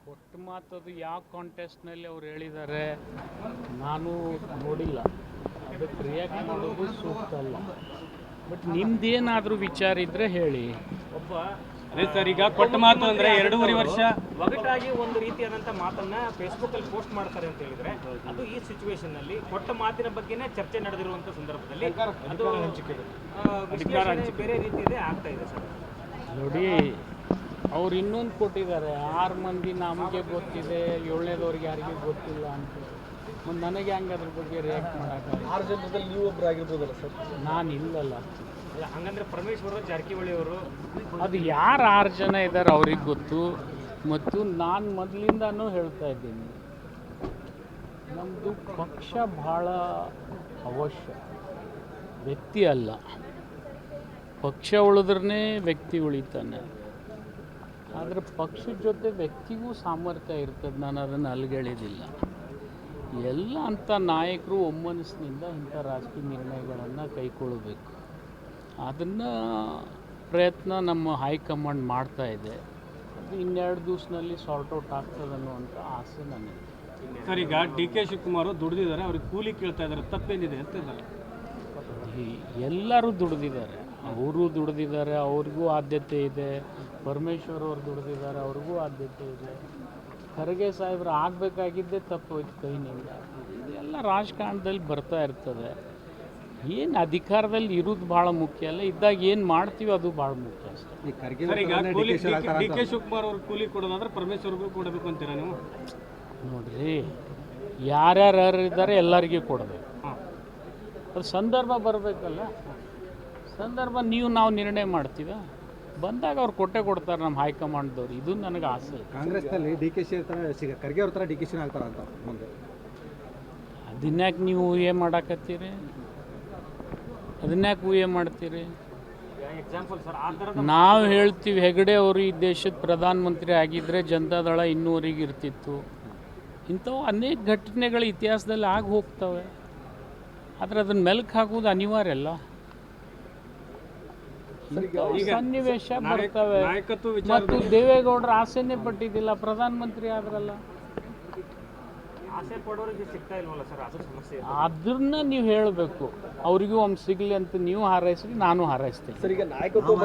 ಕೊಟ್ಟ ಮಾತದು ಯಾವ ಕಾಂಟೆಸ್ಟ್ನಲ್ಲಿ ಅವ್ರು ಹೇಳಿದ್ದಾರೆ ನಾನು ನೋಡಿಲ್ಲ, ಅದಕ್ಕೆ ರಿಯಾಕ್ಟ್ ಮಾಡೋದು ಸೂಕ್ತ ಅಲ್ಲ. ಬಟ್ ನಿಮ್ದೇನಾದರೂ ವಿಚಾರ ಇದ್ದರೆ ಹೇಳಿ. ಅದೇ ಸರ್, ಈಗ ಕೊಟ್ಟ ಮಾತು ಅಂದರೆ 2.5 ವರ್ಷ ಒಗಟಾಗಿ ಒಂದು ರೀತಿಯಾದಂಥ ಮಾತನ್ನ ಫೇಸ್ಬುಕ್ಕಲ್ಲಿ ಪೋಸ್ಟ್ ಮಾಡ್ತಾರೆ ಅಂತ ಹೇಳಿದ್ರೆ, ಅದು ಈ ಸಿಚುವೇಶನ್ನಲ್ಲಿ ಕೊಟ್ಟ ಮಾತಿನ ಬಗ್ಗೆನೇ ಚರ್ಚೆ ನಡೆದಿರುವಂಥ ಸಂದರ್ಭದಲ್ಲಿ ಅದು ವಿಶ್ಲೇಷಣೆ ಬೇರೆ ರೀತಿಯಲ್ಲೇ ಆಗ್ತಾ ಇದೆ ಸರ್. ನೋಡಿ, ಅವ್ರು ಇನ್ನೊಂದು ಕೊಟ್ಟಿದ್ದಾರೆ, 6 ಮಂದಿ ನಮಗೆ ಗೊತ್ತಿದೆ, 7ನೇದವ್ರಿಗೆ ಯಾರಿಗೂ ಗೊತ್ತಿಲ್ಲ ಅಂತ. ಮತ್ತು ನನಗೆ ಹಂಗೆ ಅದ್ರ ಬಗ್ಗೆ ರಿಯಾಕ್ಟ್ ಮಾಡೋಕ್ಕಾಗಲ್ಲ. 6 ಜನರಲ್ಲಿ ನೀವು ಒಬ್ಬರು ಆಗಿರ್ಬೋದಲ್ಲ ಸರ್? ನಾನು ಇಲ್ಲಲ್ಲ. ಹಂಗಂದ್ರೆ ಪರಮೇಶ್ವರ್ ಜಾರಕಿಹೊಳಿ ಅವರು ಅದು ಯಾರು 6 ಜನ ಇದ್ದಾರೆ ಅವ್ರಿಗೆ ಗೊತ್ತು. ಮತ್ತು ನಾನು ಮೊದಲಿಂದನೂ ಹೇಳ್ತಾ ಇದ್ದೀನಿ, ನಮ್ಮದು ಪಕ್ಷ ಭಾಳ ಅವಶ್ಯ, ವ್ಯಕ್ತಿ ಅಲ್ಲ. ಪಕ್ಷ ಉಳಿದ್ರೇ ವ್ಯಕ್ತಿ ಉಳಿತಾನೆ. ಆದರೆ ಪಕ್ಷದ ಜೊತೆ ವ್ಯಕ್ತಿಗೂ ಸಾಮರ್ಥ್ಯ ಇರ್ತದೆ, ನಾನು ಅದನ್ನು ಅಲ್ಗಳಿದಿಲ್ಲ. ಎಲ್ಲ ಅಂಥ ನಾಯಕರು ಒಮ್ಮನಸ್ಸಿನಿಂದ ಇಂಥ ರಾಜಕೀಯ ನಿರ್ಣಯಗಳನ್ನು ಕೈಗೊಳ್ಳಬೇಕು. ಅದನ್ನು ಪ್ರಯತ್ನ ನಮ್ಮ ಹೈಕಮಾಂಡ್ ಮಾಡ್ತಾ ಇದೆ. ಅದು 2 ದಿವಸದಲ್ಲಿ ಸಾರ್ಟ್ ಔಟ್ ಆಗ್ತದೆ ಅನ್ನುವಂಥ ಆಸೆ ನನಗೆ. ಸರ್, ಈಗ DK ಶಿವಕುಮಾರ್ ದುಡಿದಿದ್ದಾರೆ, ಅವ್ರಿಗೆ ಕೂಲಿ ಕೇಳ್ತಾ ಇದ್ದಾರೆ, ತಪ್ಪೇನಿದೆ ಅಂತ ಇದ್ದಾರೆ. ಎಲ್ಲರೂ ದುಡಿದಿದ್ದಾರೆ, ಅವರು ದುಡಿದಿದ್ದಾರೆ, ಅವ್ರಿಗೂ ಆದ್ಯತೆ ಇದೆ. ಪರಮೇಶ್ವರ್ ಅವ್ರು ದುಡಿದಿದ್ದಾರೆ, ಅವ್ರಿಗೂ ಆದ್ಯತೆ ಇದೆ. ಖರ್ಗೆ ಸಾಹೇಬ್ರು ಆಗಬೇಕಾಗಿದ್ದೇ ತಪ್ಪೋಯ್ತು ಕೈನಿಂದ. ಇದೆಲ್ಲ ರಾಜಕಾರಣದಲ್ಲಿ ಬರ್ತಾ ಇರ್ತದೆ. ಏನು ಅಧಿಕಾರದಲ್ಲಿ ಇರೋದು ಭಾಳ ಮುಖ್ಯ ಅಲ್ಲ, ಇದ್ದಾಗ ಏನು ಮಾಡ್ತೀವಿ ಅದು ಭಾಳ ಮುಖ್ಯ ಅಷ್ಟೇ. ಸರ್, ಈಗ DK ಶಿವಕುಮಾರ್ ಅವ್ರಿಗೆ ಕೂಲಿ ಕೊಡೋದಾದ್ರೆ ಪರಮೇಶ್ವರ್ಗೂ ಕೊಡಬೇಕು ಅಂತೀರಾ ನೀವು? ನೋಡ್ರಿ, ಯಾರ್ಯಾರು ಇದ್ದಾರೆ ಎಲ್ಲರಿಗೂ ಕೊಡಬೇಕು. ಅದು ಸಂದರ್ಭ ಬರಬೇಕಲ್ಲ. ಸಂದರ್ಭ ನಾವು ನಿರ್ಣಯ ಮಾಡ್ತೀವಿ, ಬಂದಾಗ ಅವ್ರು ಕೊಡ್ತಾರೆ ನಮ್ಮ ಹೈಕಮಾಂಡ್ದವ್ರು. ಇದು ನನಗೆ ಆಸೆ. ಕಾಂಗ್ರೆಸ್ನಲ್ಲಿ DK ಖರ್ಗೆ ಅವ್ರ ಥರ DK ಆಗ್ತಾರ ಅಂತ ಮುಂದೆ ಅದನ್ಯಾಕೆ ನೀವು ಊಹೆ ಮಾಡಾಕತ್ತೀರಿ? ಅದನ್ಯಾಕೆ ಊಹೆ ಮಾಡ್ತೀರಿ? ಎಕ್ಸಾಂಪಲ್ ಸರ್, ಆ ಥರದ ನಾವು ಹೇಳ್ತೀವಿ, ಹೆಗಡೆ ಅವರು ಈ ದೇಶದ ಪ್ರಧಾನಮಂತ್ರಿ ಆಗಿದ್ದರೆ ಜನತಾದಳ ಇನ್ನೂವರೆಗೆ ಇರ್ತಿತ್ತು. ಇಂಥವು ಅನೇಕ ಘಟನೆಗಳು ಇತಿಹಾಸದಲ್ಲಿ ಆಗಿ ಹೋಗ್ತವೆ. ಆದರೆ ಅದನ್ನು ಮೆಲುಕು ಹಾಕೋದು ಅನಿವಾರ್ಯ ಅಲ್ಲ. ಸನ್ನಿವೇಶ ಬರ್ತವೆ. ಮತ್ತು ದೇವೇಗೌಡರ ಆಸೆನೇ ಪಟ್ಟಿದ್ದಿಲ್ಲ, ಪ್ರಧಾನಮಂತ್ರಿ ಆದ್ರಲ್ಲ. ಆಸೆ ಪಡೋರಿಗೆ ಸಿಗ್ತಾ ಇಲ್ವಲ್ಲ ಸರ್, ಅದು ಸಮಸ್ಯೆ. ಅದನ್ನ ನೀವು ಹೇಳಬೇಕು, ಅವರಿಗೂ ಒಮ್ಮೆ ಸಿಗಲಿ ಅಂತ ನೀವು ಹಾರೈಸ್ರಿ, ನಾನು ಹಾರೈಸ್ತೀನಿ. ಸರ್, ಈಗ ನಾಯಕತ್ವ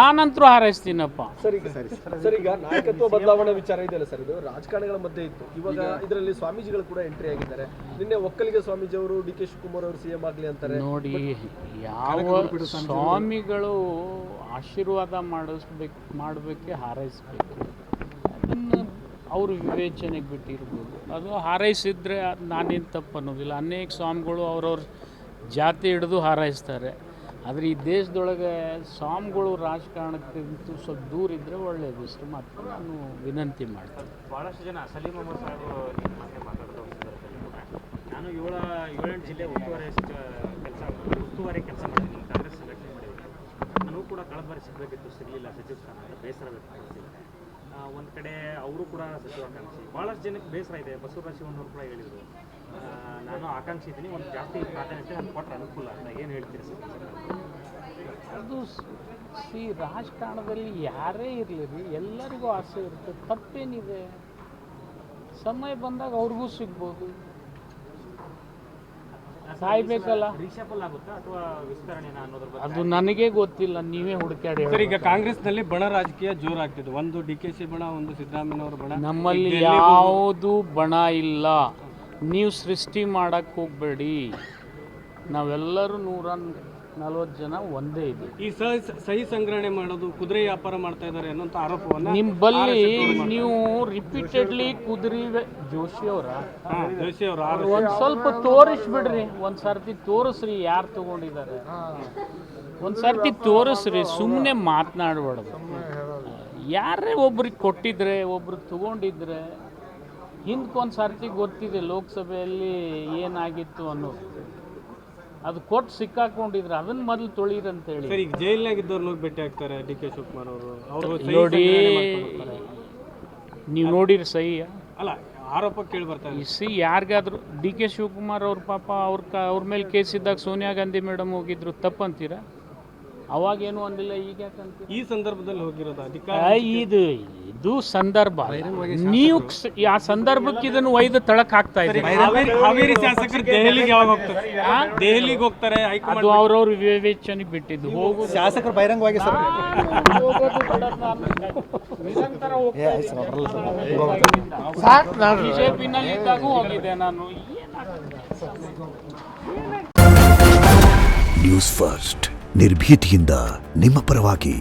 ನಾನಂತರೂ ಹಾರೈಸ್ತೀನಪ್ಪ. ಸರ್, ಈಗ ನಾಯಕತ್ವ ಬದಲಾವಣೆ ವಿಚಾರ ಇದೆಯಲ್ಲ ಸರ್, ಇದು ರಾಜಕಾರಣಿಗಳ ಮಧ್ಯೆ ಇತ್ತು. ಇವಾಗ ಇದರಲ್ಲಿ ಸ್ವಾಮೀಜಿಗಳು ಕೂಡ ಎಂಟ್ರಿ ಆಗಿದ್ದಾರೆ. ನಿನ್ನೆ ಒಕ್ಕಲಿಗ ಸ್ವಾಮೀಜಿ ಅವರು DK ಶಿವಕುಮಾರ್ ಅವರು CM ಆಗಲಿ ಅಂತಾರೆ. ನೋಡಿ, ಯಾವ ಸ್ವಾಮಿಗಳು ಆಶೀರ್ವಾದ ಮಾಡಬೇಕೆ ಹಾರೈಸ್ಬೇಕು. ಅದನ್ನು ಅವರು ವಿವೇಚನೆಗೆ ಬಿಟ್ಟಿರ್ಬೋದು. ಅದು ಹಾರೈಸಿದ್ರೆ ನಾನೇನು ತಪ್ಪು ಅನ್ನೋದಿಲ್ಲ. ಅನೇಕ ಸ್ವಾಮಿಗಳು ಅವ್ರವ್ರ ಜಾತಿ ಹಿಡಿದು ಹಾರೈಸ್ತಾರೆ. ಆದರೆ ಈ ದೇಶದೊಳಗೆ ಸ್ವಾಮಿಗಳು ರಾಜಕಾರಣಕ್ಕಿಂತ ಸ್ವಲ್ಪ ದೂರ ಇದ್ದರೆ ಒಳ್ಳೆಯದು. ಇಷ್ಟು ಮಾತ್ರ ನಾನು ವಿನಂತಿ ಮಾಡ್ತೀನಿ. ಭಾಳಷ್ಟು ಜನ ಸಲೀಂ ಅಹಮದ್ ಸಾಹೇಬರು ನಿಮ್ಮ ಮಾತೇ ಮಾತಾಡೋದು ನಾನು 7-8 ಜಿಲ್ಲೆ ಉಸ್ತುವಾರಿ ಕೆಲಸ ಮಾಡಿದ್ದೀನಿ, ಕಾಂಗ್ರೆಸ್ ಸಂಘಟನೆ ಮಾಡಿದ್ದೀನಿ. ನನಗೂ ಕೂಡ ಕಳೆದ ಬಾರಿ ಸಿಗಬೇಕಿತ್ತು, ಸಿಗಲಿಲ್ಲ. ಸಚಿವ ಸ್ಥಾನ ಅಂದರೆ ಬೇಸರ ವ್ಯಕ್ತಪಡಿಸಿದ್ದಾರೆ. ಒಂದು ಕಡೆ ಅವರು ಕೂಡ ಸಚಿವಾಕಾಂಕ್ಷಿ. ಭಾಳಷ್ಟು ಜನಕ್ಕೆ ಬೇಸರ ಇದೆ. ಬಸವರಾಜ ಶಿವಣ್ಣವರು ಕೂಡ ಹೇಳಿದರು, ನಾನು ಆಕಾಂಕ್ಷಿ ಇದ್ದೀನಿ, ಒಂದು ಜಾಸ್ತಿ ಪ್ರಾಧಾನ್ಯತೆ ನಾನು ಕೊಟ್ಟರೆ ಅನುಕೂಲ ಅಂತ. ಏನು ಹೇಳ್ತೀರಿ ಸರ್? ಅದು ರಾಜಕಾರಣದಲ್ಲಿ ಯಾರೇ ಇರಲಿ, ಎಲ್ಲರಿಗೂ ಆಸೆ ಇರುತ್ತೆ. ತಪ್ಪೇನಿದೆ? ಸಮಯ ಬಂದಾಗ ಅವ್ರಿಗೂ ಸಿಗ್ಬೋದು. ಸಾಯ್ಬೇಕಲ್ಲ. ರೀಶಫಲ್ ಆಗುತ್ತಾ ಅಥವಾ ವಿಸ್ತರಣೆನ ಅನ್ನೋದ್ರ ಬಗ್ಗೆ ಅದು ನನಗೆ ಗೊತ್ತಿಲ್ಲ, ನೀವೇ ಹುಡುಕಾಡಿ. ಸರ್, ಈಗ ಕಾಂಗ್ರೆಸ್ನಲ್ಲಿ ಬಣ ರಾಜಕೀಯ ಜೋರಾಗ್ತಿದೆ. ಒಂದು DKC ಬಣ, ಒಂದು ಸಿದ್ದರಾಮಯ್ಯನವರ ಬಣ. ನಮ್ಮಲ್ಲಿ ಯಾವುದು ಬಣ ಇಲ್ಲ. ನೀವು ಸೃಷ್ಟಿ ಮಾಡಕ್ಕೆ ಹೋಗಬೇಡಿ. ನಾವೆಲ್ಲರೂ 140 ಜನ ಒಂದೇ ಇದೆ. ಈ ಸಹಿ ಸಂಗ್ರಹಣೆ ಮಾಡೋದು, ಕುದುರೆ ವ್ಯಾಪಾರ ಮಾಡ್ತಾ ಇದ್ದಾರೆ ಅನ್ನೋಂಥ ಆರೋಪವನ್ನು ನಿಮ್ಮ ಬಲ್ಲಿ ನೀವು ರಿಪೀಟೆಡ್ಲಿ ಕುದುರೆ ಜೋಶಿ ಅವರ ಒಂದು ಸ್ವಲ್ಪ ತೋರಿಸ್ಬಿಡ್ರಿ. ಒಂದು ಸರ್ತಿ ತೋರಿಸ್ರಿ ಯಾರು ತಗೊಂಡಿದ್ದಾರೆ. ಒಂದು ಸರ್ತಿ ತೋರಿಸ್ರಿ, ಸುಮ್ಮನೆ ಮಾತನಾಡಬಾರ್ದು. ಯಾರೇ ಒಬ್ರಿಗೆ ಕೊಟ್ಟಿದ್ರೆ, ಒಬ್ರು ತಗೊಂಡಿದ್ರೆ, ಹಿಂದಕ್ಕೊಂದು ಸರ್ತಿ ಗೊತ್ತಿದೆ ಲೋಕಸಭೆಯಲ್ಲಿ ಏನಾಗಿತ್ತು ಅನ್ನೋದು. ಅದು ಕೊಟ್ಟು ಸಿಕ್ಕಾಕೊಂಡಿದ್ರೆ ಅದನ್ನ ಮೊದಲು ತೊಳೀರಂತೇಳಿ. ಸರ್, ಈಗ ಜೈಲ್ನಾಗಿದ್ದವ್ರು ಹೋಗಿ ಭೇಟಿ ಆಗ್ತಾರೆ DK ಶಿವಕುಮಾರ್ ಅವರು. ನೋಡಿ, ನೀವು ನೋಡಿರಿ ಸಹಿ ಅಲ್ಲ, ಆರೋಪ ಕೇಳಿ ಬರ್ತಾರೆ. ಯಾರಿಗಾದ್ರು DK ಶಿವಕುಮಾರ್ ಅವ್ರ ಪಾಪ ಅವ್ರ ಮೇಲೆ ಕೇಸ್ ಇದ್ದಾಗ ಸೋನಿಯಾ ಗಾಂಧಿ ಮೇಡಮ್ ಹೋಗಿದ್ರು, ತಪ್ಪಂತೀರಾ? ಅವಾಗೇನು ಅಂದಿಲ್ಲ, ಈಗ ಯಾಕಂತ ಈ ಸಂದರ್ಭದಲ್ಲಿ ಹೋಗಿರೋದು ಇದು ಸಂದರ್ಭ. ನೀವು ಆ ಸಂದರ್ಭಕ್ಕೆ ಇದನ್ನು ಒಯ್ದು ತಳಕ್ ಹಾಕ್ತಾ ಇದ್ದೀರಿ. ಹಾವೇರಿ ಶಾಸಕರು ದೆಹಲಿಗೆ ಯಾವಾಗ ಹೋಗ್ತಾರೆ? ದೆಹಲಿಗೆ ಹೋಗ್ತಾರೆ ಹೈಕಮಾಂಡ್. ಅದು ಅವ್ರವ್ರ ವಿವೇಚನೆ ಬಿಟ್ಟಿದ್ದು. ಹೋಗುದು ಶಾಸಕರು ಬಹಿರಂಗವಾಗಿ ಸರ್ ಹೋಗೋದು ಬಿಡೋದು ನಾನು ನಿರಂತರ ಹೋಗ್ತಾ ಇದ್ದೀನಿ. ಬಿಜೆಪಿನಲ್ಲಿ ಇದ್ದಾಗೂ ಹೋಗಿದ್ದೆ ನಾನು. ನ್ಯೂಸ್ ಫಸ್ಟ್ ನಿರ್ಭೀತಿಯಿಂದ ನಿಮ್ಮ ಪರವಾಗಿ.